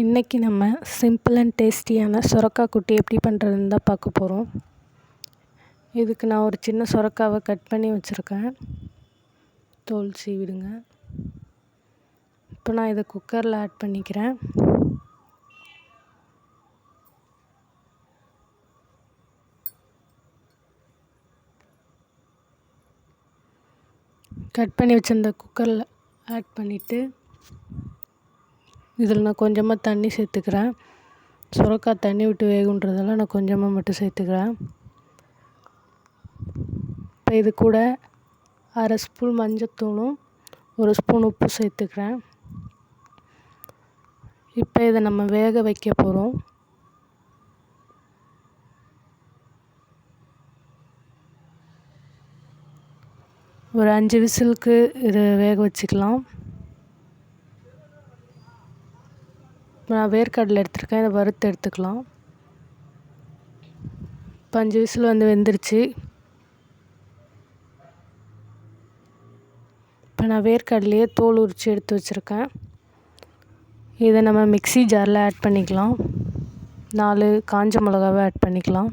இன்றைக்கி நம்ம simple and டேஸ்டியான சுரக்காய் கூட்டு எப்படி பண்ணுறதுன்னு தான் பார்க்க போகிறோம். இதுக்கு நான் ஒரு சின்ன சுரக்காவை கட் பண்ணி வச்சுருக்கேன். தோல் சீவிடுங்க. இப்போ நான் இதை குக்கரில் ஆட் பண்ணிக்கிறேன். கட் பண்ணி வச்சுருந்த குக்கரில் ஆட் பண்ணிவிட்டு இதில் நான் கொஞ்சமாக தண்ணி சேர்த்துக்கிறேன். சுரக்காய் தண்ணி விட்டு வேகுன்றதால நான் கொஞ்சமாக மட்டும் சேர்த்துக்கிறேன். இப்போ இது கூட அரை ஸ்பூன் மஞ்சத்தூளும் ஒரு ஸ்பூன் உப்பு சேர்த்துக்கிறேன். இப்போ இதை நம்ம வேக வைக்க போகிறோம். ஒரு 5 விசிலுக்கு இதை வேக வச்சுக்கலாம். நான் வேர்க்கடலை எடுத்துருக்கேன், இதை வறுத்து எடுத்துக்கலாம். இப்போ 5 விசில் வெந்துருச்சு. இப்போ நான் வேர்க்கடலையே தோல் உரித்து எடுத்து வச்சுருக்கேன். இதை நம்ம மிக்ஸி ஜாரில் ஆட் பண்ணிக்கலாம். 4 காஞ்ச மிளகாவை ஆட் பண்ணிக்கலாம்.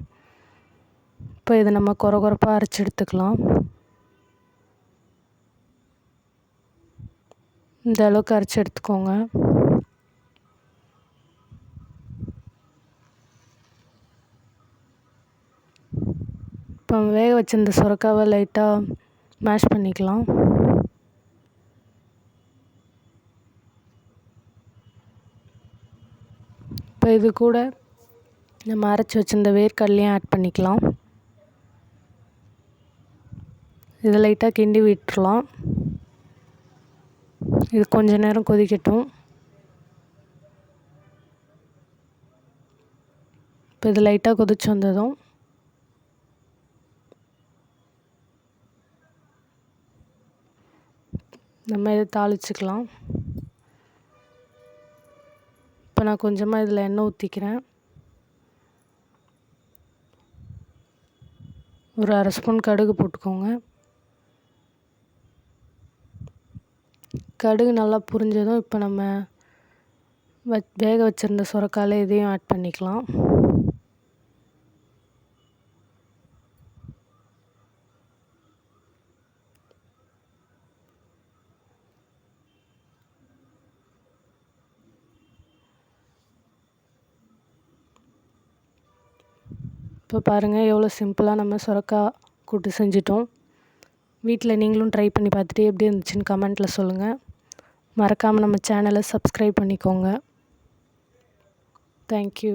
இப்போ இதை நம்ம கொரகொரப்பாக அரைச்சி எடுத்துக்கலாம். இந்த அளவுக்கு அரைச்சி எடுத்துக்கோங்க. இப்போ வேக வச்சிருந்த சுரக்காவை லைட்டாக மேஷ் பண்ணிக்கலாம். இப்போ இது கூட நம்ம அரைச்சி வச்சிருந்த வேர்க்கடலையும் ஆட் பண்ணிக்கலாம். இதை லைட்டாக கிண்டி விட்டுறலாம். இது கொஞ்ச நேரம் கொதிக்கட்டும். இப்போ இது லைட்டாக கொதிச்சு வந்ததும் நம்ம இதை தாளிச்சுக்கலாம். இப்போ நான் கொஞ்சமாக இதில் எண்ணெய் ஊற்றிக்கிறேன். ஒரு அரை ஸ்பூன் கடுகு போட்டுக்கோங்க. கடுகு நல்லா புரிஞ்சதும் இப்போ நம்ம வேக வச்சுருந்த சுரக்காயில் இதையும் ஆட் பண்ணிக்கலாம். இப்போ பாருங்கள், எவ்வளோ சிம்பிளாக நம்ம சுரக்காய் கூட்டு செஞ்சிட்டோம். வீட்டில் நீங்களும் ட்ரை பண்ணி பார்த்துட்டு எப்படி இருந்துச்சுன்னு கமெண்ட்டில் சொல்லுங்கள். மறக்காமல் நம்ம சேனலை சப்ஸ்கிரைப் பண்ணிக்கோங்க. தேங்க்யூ.